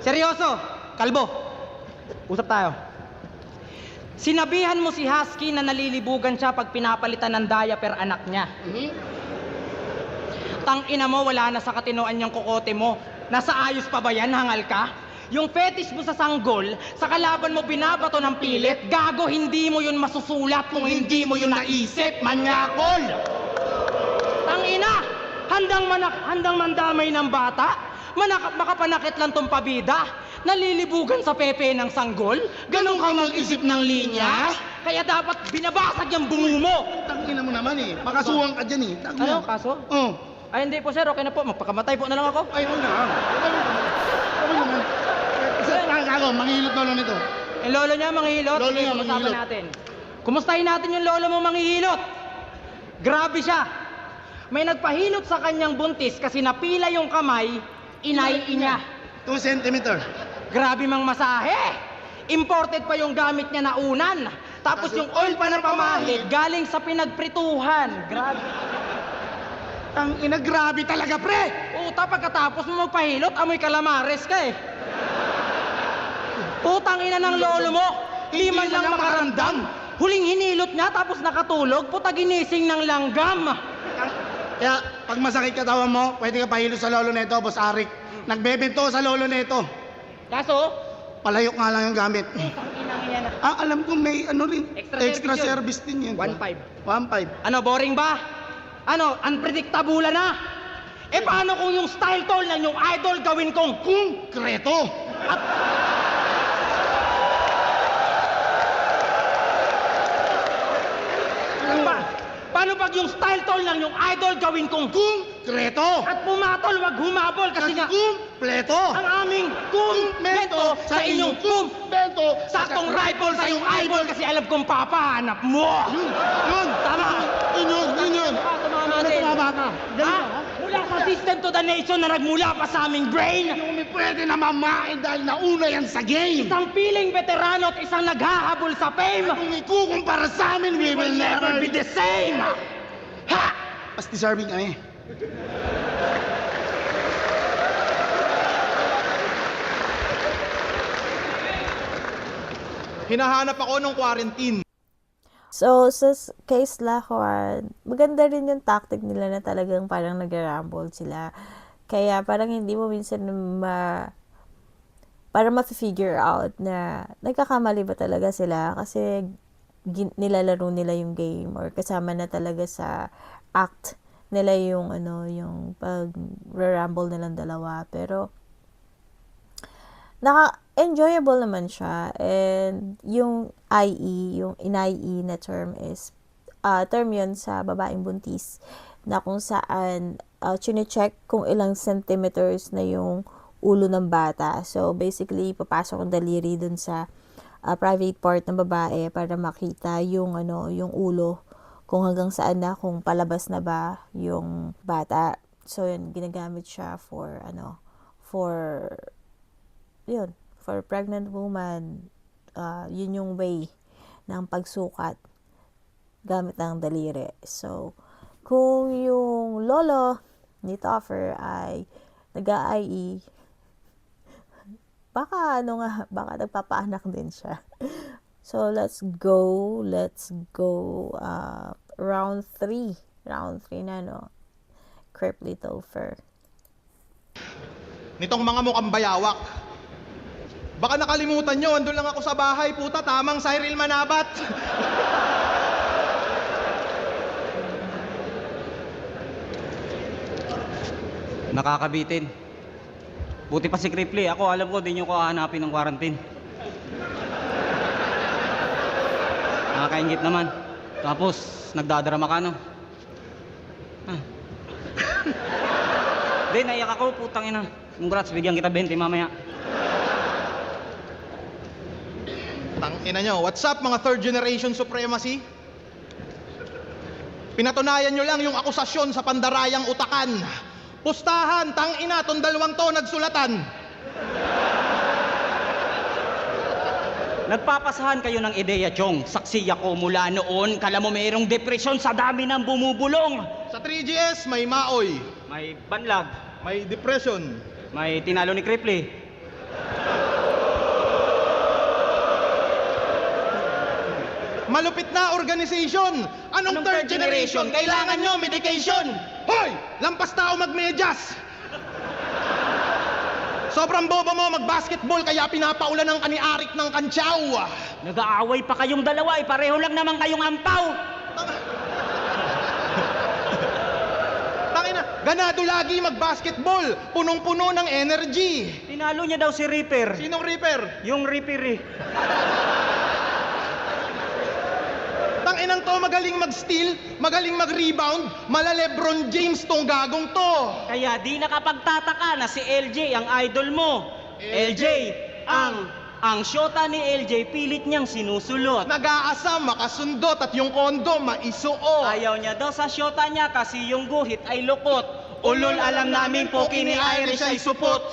Seryoso, Kalbo. Usap tayo. Sinabihan mo si Husky na nalilibugan siya pag pinapalitan ng diaper anak niya. Tangina mo, wala na sa katinoan yung kokote mo. Nasa ayos pa ba yan, hangal ka? Yung fetish mo sa sanggol, sa kalaban mo binabato ng pilit, gago, hindi mo yun masusulat kung hindi mo yun naisip, manyakol! Tangina! Handang mandamay ng bata? Makapanakit lang tong pabida? Nalilibugan sa pepe ng sanggol? Ganun ka mag-isip ng linya? Kaya dapat binabasag yung bungo mo! Tang ina mo naman eh. Makasuhan ka dyan eh. Tang ina. Ano, kaso? Oh. Ay, hindi po sir, okay na po. Magpakamatay po na lang ako. Ay, huwag na. Okay naman. Kasi ako, manghihilot lolo nito. Eh, lolo niya, manghihilot. Lolo Sige, niya, pag-usapan manghihilot. natin. Kumustahin natin yung lolo mo manghihilot. Grabe siya. May nagpahilot sa kanyang buntis kasi napila yung kamay, inay niya. 2 centimeter. Grabe mang masahe. Imported pa yung gamit niya na unan. Tapos yung oil pa na pamahid, galing sa pinagprituhan. Grabe. Tang ina, grabe talaga, pre! Puta, pagkatapos mo magpahilot, amoy kalamares ka eh. Putang ina ng lolo mo, hindi man lang makaramdam. Huling hinilot niya tapos nakatulog, puta ginising ng langgam. Kaya, pag masakit katawan mo, pwede ka pahilot sa lolo nito, Boss Arik. Nagbebento sa lolo nito. Kaso, Palayok nga lang yung gamit. putang ina yan. Alam ko may ano rin, Extra extra service service din yun. 1.5. 1.5. Ano, boring ba? Ano, unpredictable na? Eh paano kung yung style tol ng yung idol gawin kong Konkreto! Paano pag yung style tall lang yung idol gawin kong Konkreto! at pumatol wag humabol kasi nga Kumpleto! ang aming kumpleto sa inyong Bento! saktong rifle sa iyong idol kasi alam kong papahanap mo. Yun! Tama. Yun! Tumama Ano natin. tumama ka? Ha? Mula sa system to the nation na nagmula pa sa aming brain. Yung may pwede na mamain dahil nauna yan sa game! Isang piling veterano at isang naghahabol sa fame. Kung ikukumpara sa amin, we will never be the same! Ha! Mas deserving kami. Hinahanap ako nung quarantine. So, sa kay Slackward, maganda rin yung tactic nila na talagang parang nag-rumble sila. Kaya parang hindi mo minsan parang ma-figure out na nagkakamali ba talaga sila kasi nilalaro nila yung game or kasama na talaga sa act nila yung yung pag-rumble nilang dalawa. Pero enjoyable naman siya, and yung yung IE na term is term yun sa babaeng buntis na kung saan chine-check kung ilang centimeters na yung ulo ng bata. So basically papasok ang daliri dun sa private part ng babae para makita yung yung ulo kung hanggang saan na, kung palabas na ba yung bata. So yun, ginagamit siya for for pregnant woman. Yun yung way ng pagsukat gamit ng daliri. So, kung yung lolo ni Toffer ay nag-IE, baka nagpapaanak din siya. So, let's go round 3 na Cripply Toffer. Nitong mga mukhang bayawak. Baka nakalimutan nyo, andun lang ako sa bahay, puta, tamang Cyril Manabat. Nakakabitin. Buti pa si Cripply. Ako alam ko, di nyo ko hahanapin ng quarantine. Nakakaingit naman. Tapos, nagdadrama ka, no? Di, naiyak ako, putang ina. Congrats, bigyan kita 20 mamaya. Tangina nyo, what's up mga third generation supremacy? Pinatunayan nyo lang yung akusasyon sa pandarayang utakan. Pustahan, tangina, tong dalawang to nagsulatan. Nagpapasahan kayo ng ideya, Chong. Saksi ako mula noon. Kala mo mayroong depresyon sa dami ng bumubulong. Sa 3GS, may maoy, May banlag. may depression. May tinalo ni Cripply. Malupit na organization. Anong third generation? Kailangan nyo medication. Hoy! Lampas tao magmedyas. Sobrang bobo mo mag-basketball kaya pinapaulan ng kani-arik ng kantsaw. Nag-aaway pa kayong dalawa, pareho lang naman kayong ampaw. Tangina, ganado lagi mag-basketball. Punong-puno ng energy. Tinalo niya daw si Reaper. Sinong Reaper? Yung Reaper eh. Tanginang to, magaling mag-steal, magaling mag-rebound, mala LeBron James tong gagong to. Kaya di nakapagtataka na si LJ ang idol mo. LJ, ang syota ni LJ pilit niyang sinusulot. Nag-aasam, makasundot at yung kondo maisuo. Ayaw niya daw sa syota niya kasi yung guhit ay lukot. Ulol, alam namin poki ni Irish ay supot.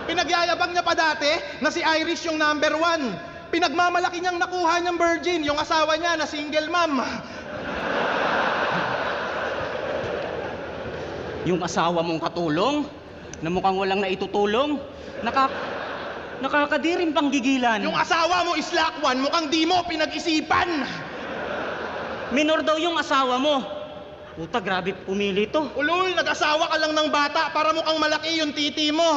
Pinagyayabang niya pa dati na si Irish yung number 1. Pinagmamalaki niyang nakuha niyang virgin, yung asawa niya na single mom. Yung asawa mong katulong, na mukhang walang naitutulong, nakakadiring pang gigilan. Yung asawa mo is lakwan, mukhang di mo pinag-isipan. Minor daw yung asawa mo. Puta, grabe pumili to. Ulul, nag-asawa ka lang ng bata para mukhang malaki yung titi mo.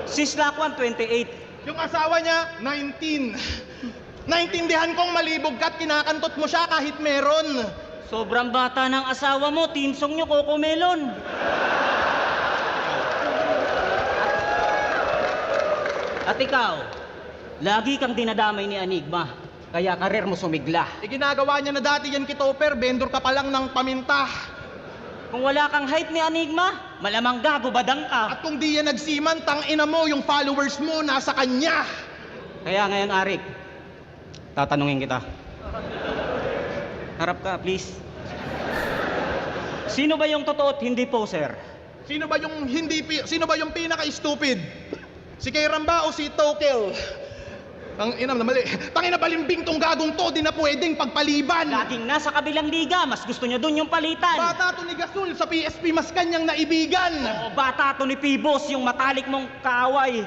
Si Slakwan, 28. Yung asawa niya, 19. Naintindihan kong malibog ka't kinakantot mo siya kahit meron. Sobrang bata ng asawa mo, teamsong nyo, Coco Melon. At ikaw, lagi kang dinadamay ni Enigma. Kaya karir mo sumigla. Ginagawa niya na dati yan kitoper, vendor ka pa lang ng paminta. Kung wala kang hype ni Enigma, malamang gago badang ka. At kung di yan nagsiman, tangina mo, yung followers mo nasa kanya. Kaya ngayon, Arik, tatanungin kita. Harap ka, please. Sino ba yung totoo at hindi poser? Sino ba yung pinaka-stupid? Si Kairam ba o si Tokel? Tangina na mali. Tangina balimbing tong gagong to, di na pwedeng pagpaliban. Laging nasa kabilang liga, mas gusto niya dun yung palitan. Bata to ni Gasol sa PSP, mas kanyang naibigan. O bata to ni Pibos, yung matalik mong kaaway.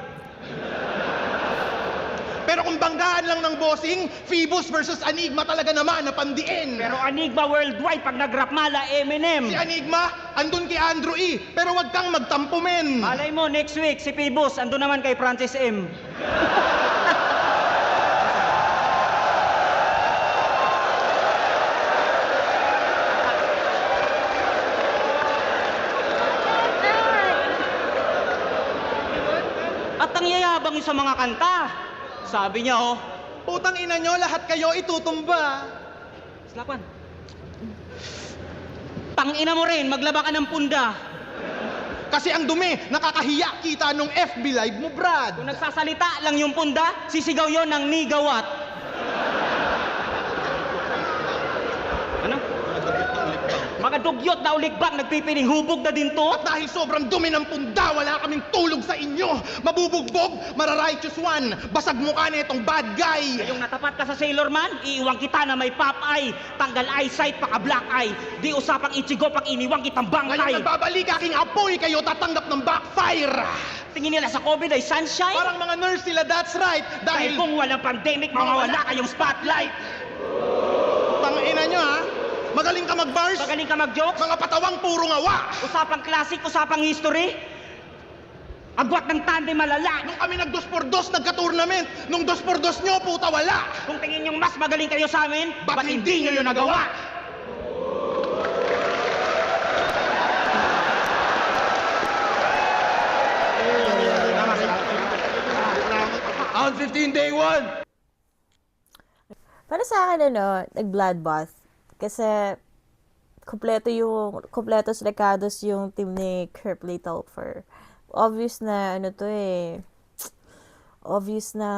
Pero kung banggaan lang ng bossing, Phoebus versus Enigma talaga naman na pandiin. Pero Enigma worldwide, pag nag-rap mala, Eminem. Si Enigma, andun kay Andrew E. Pero wag kang magtampo, men. Malay mo, next week, si Pibos, ando naman kay Francis M. At ang yayabang yung sa mga kanta. Sabi niya, oh, Putang ina nyo, lahat kayo itutumba. Slapan. Tangina mo rin, maglaba ka ng punda. Kasi ang dumi, nakakahiya kita nung FB Live mo, Brad. Kung nagsasalita lang yung punda, sisigaw yon ng nigawat. Ano? Mga dugyot na uligbak, nagpipiling hubog na din to. At dahil sobrang dumi ng punda, wala kaming tulog sa inyo. Mabubugbog, mararighteous one. Basag mukha na itong bad guy. Yung natapat ka sa Sailor Man, iiwang kita na may pop eye. Tanggal eyesight, paka black eye. Di usapang ichigo pag iniwang kitang Ngayon bangkay. nagbabalik aking apoy, kayo tatanggap ng backfire. Tingin nila sa COVID ay sunshine. Parang mga nurse sila, that's right. Dahil Dahil kung walang pandemic, mawawala kayong spotlight. tangina nyo ha, magaling ka mag-bars, Magaling ka mag-jokes. mga patawang puro ngawa. Usapang classic, usapang history. Agwat ng tandem malala. Nung kami nag 2x2, nagka-tournament. Nung 2x2 nyo, puta wala. Kung tingin nyo mas magaling kayo sa amin, Ba't hindi nyo yun nagawa? Round 15, day 1. Para sa akin, nag-bloodbath. Kasi, kompleto sa Recados yung team ni Kirpley Topher. Obvious na, obvious na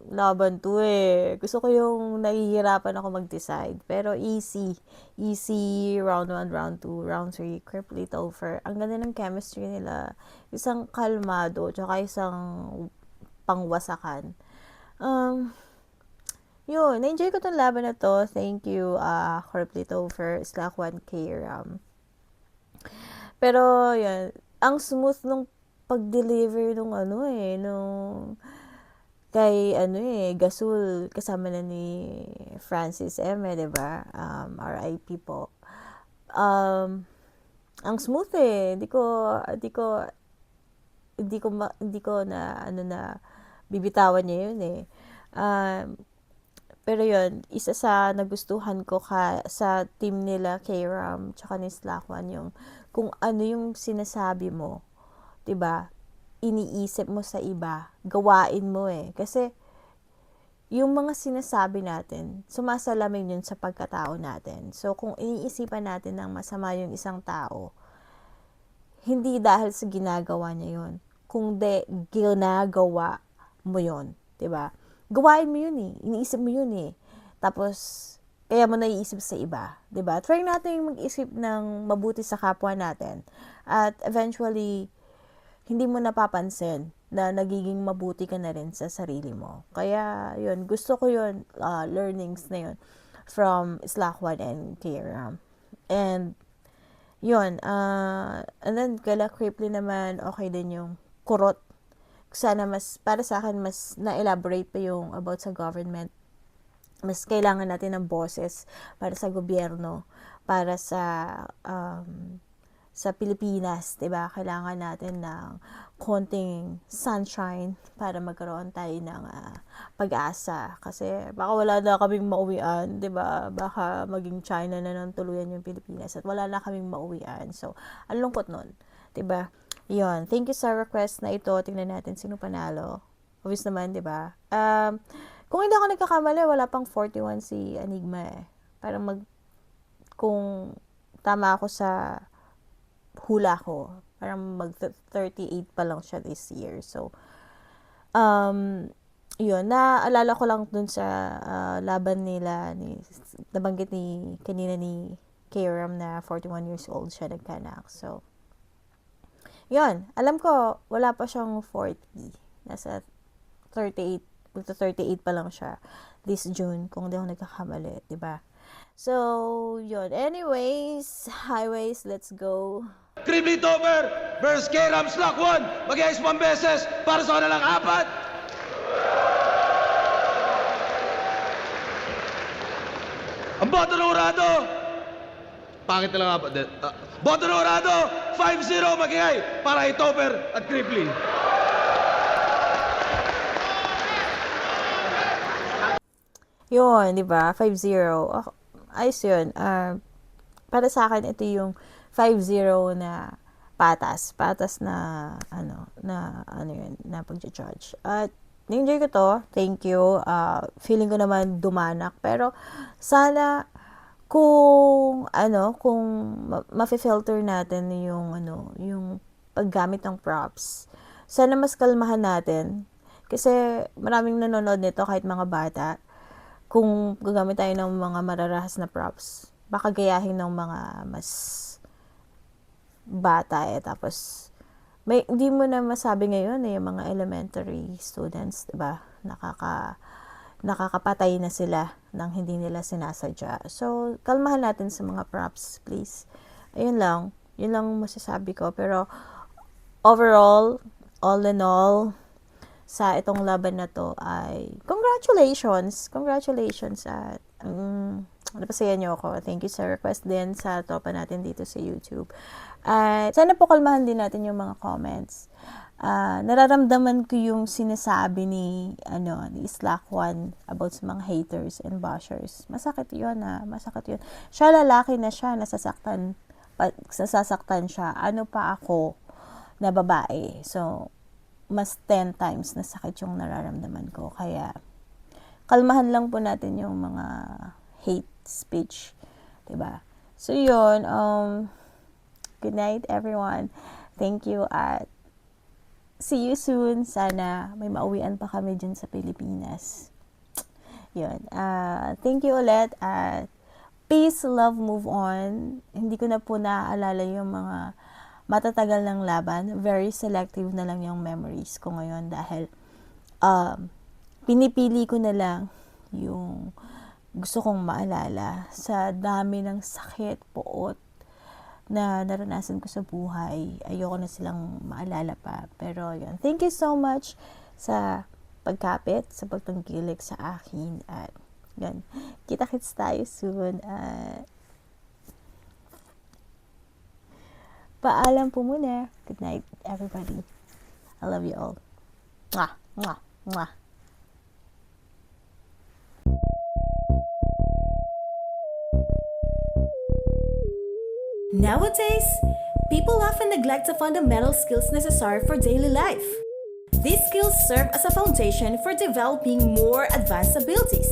laban to eh. Gusto ko yung nahihirapan ako mag-decide. Pero easy round 1, round 2, round 3, Kirpley Topher. Ang ganda ng chemistry nila. Isang kalmado, tsaka isang pangwasakan. Yun, na-enjoy ko tong laban na to. Thank you, Kirpley Topher, /1K Ram. Pero, yun, ang smooth nung pag-deliver nung kay Gasol, kasama na ni Francis M, diba? RIP po. Ang smooth eh. Hindi ko na bibitawan niya yun eh. Pero yun, isa sa nagustuhan ko sa team nila, K-Ram, tsaka ni /1, yung kung ano yung sinasabi mo, 'di ba? Iniisip mo sa iba, gawain mo eh. Kasi yung mga sinasabi natin, sumasalamin yun sa pagkatao natin. So kung iniisipan natin ng masama yung isang tao, hindi dahil sa ginagawa niya yun, kundi ginagawa mo yun, 'di ba? Gawain mo yun eh. Iniisip mo yun eh. Tapos, kaya mo naiisip sa iba. 'Di ba? Try natin mag-isip ng mabuti sa kapwa natin. At eventually, hindi mo napapansin na nagiging mabuti ka na rin sa sarili mo. Kaya, yun. Gusto ko yun. Learnings na yun. From /1 and K-Ram. And, yun. And then, kala Cripply naman, okay din yung kurot. Sana para sa akin, mas na-elaborate pa yung about sa government. Mas kailangan natin ng boses para sa gobyerno, para sa Pilipinas, 'di ba? Kailangan natin ng konting sunshine para magkaroon tayo ng pag-asa kasi baka wala na kaming mauwian, 'di ba? Baka maging China na ng tuluyan yung Pilipinas at wala na kaming mauwian. So, ang lungkot nun, 'di ba? Yun. Thank you sa request na ito. Tingnan natin sino panalo. Obvious naman, di ba? Kung hindi ako nagkakamali, wala pang 41 si Enigma eh. Parang kung tama ako sa hula ko, parang mag-38 pa lang siya this year. So, yun, naalala ko lang dun sa laban nila, nabanggit kanina ni Kram na 41 years old siya nagkanak. So, yun, alam ko, wala pa siyang 40. Nasa 38, magta-38 pa lang siya this June, kung di ako nagkakamali, diba? So, yun. Anyways, highways, let's go. Kripling Topper versus Kram Slack 1. Mag-ice 1 beses para sa kanilang 4. Ang boto ng Urado. Pangit na lang 4. Boto ng Urado, 5-0 mag-iay para kay Topper at Kripling. Yun, di ba? 5-0. Ayos yun. Para sa akin, ito yung 5-0 na patas. Patas na, na pag-judge. At, na-enjoy ko to. Thank you. Feeling ko naman dumanak. Pero, sana, kung ma-filter natin yung paggamit ng props, sana mas kalmahan natin. Kasi, maraming nanonood nito, kahit mga bata. Kung gagamit tayo ng mga mararahas na props, baka gayahin ng mga mas bata tapos hindi mo na masabi ngayon yung mga elementary students, diba? Nakakapatay na sila nang hindi nila sinasadya. So, kalmahan natin sa mga props, please. Ayun lang. Yun lang masasabi ko. Pero, overall, all in all, sa itong laban na to ay congratulations at napasaya niyo ako. Thank you sa request din sa tropa natin dito sa YouTube. At sana po kalmahan din natin yung mga comments. Nararamdaman ko yung sinasabi ni Slack One about sa mga haters and bashers. Masakit yun masakit yun. Siya lalaki na siya, nasasaktan siya. Ano pa ako na babae? So, mas 10 times na sakit yung nararamdaman ko. Kaya, kalmahan lang po natin yung mga hate speech. Diba? So, yun. Good night, everyone. Thank you at see you soon. Sana may mauwian pa kami dyan sa Pilipinas. Yun. Thank you ulit at peace, love, move on. Hindi ko na po naaalala yung mga matatagal ng laban. Very selective na lang yung memories ko ngayon dahil pinipili ko na lang yung gusto kong maalala sa dami ng sakit, poot na naranasan ko sa buhay. Ayoko na silang maalala pa. Pero yun, thank you so much sa pagkapit, sa pagtangkilik sa akin. At yun, kita-kits tayo soon. Paalam po muna. Good night, everybody. I love you all. Mwah, mwah, mwah. Nowadays, people often neglect the fundamental skills necessary for daily life. These skills serve as a foundation for developing more advanced abilities.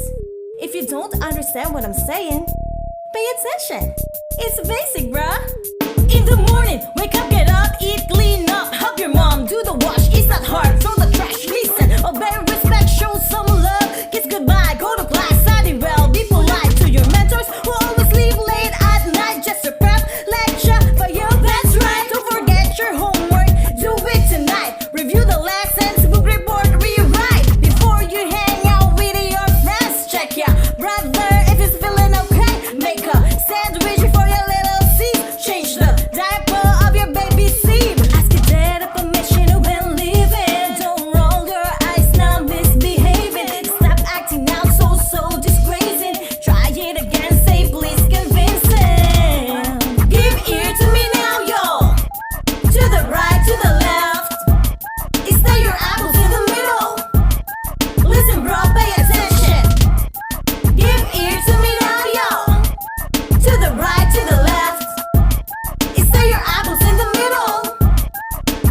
If you don't understand what I'm saying, pay attention. It's basic, bruh. In the morning, wake up, get up, eat, clean up, help your mom do the wash. It's not hard, throw the trash, listen, obey, respect, show some love. Kiss goodbye, go to class, study well, be polite to your mentors who always leave late at night just to prep, lecture for you. That's right, don't forget your homework, do it tonight. Review the lessons, book report, rewrite before you hang out with your friends. Check your brother if he's feeling okay. Make a sandwich for your little sis. Change the diaper of your baby seat. Ask your dad permission when leaving. Don't roll your eyes now, misbehaving. Stop acting out so disgracing. Try it again, say please convincing. Give ear to me now, yo. To the right, to the left. Is that your apples in the middle? Listen, bro, pay attention. Give ear to me now, yo. To the right, to the left. Is there your apples in the middle?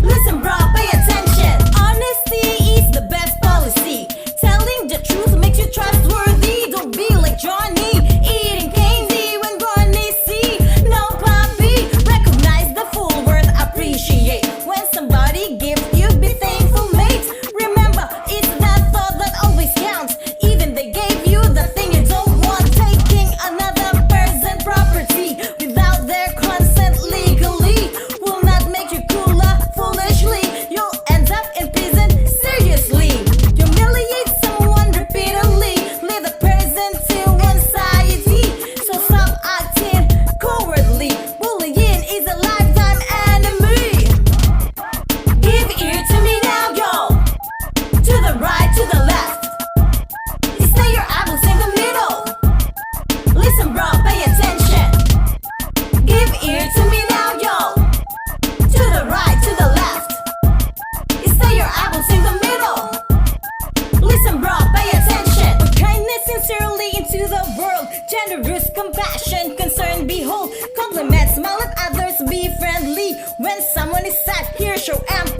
Listen, bro, pay attention. Honesty is the best policy. Telling the truth makes you show and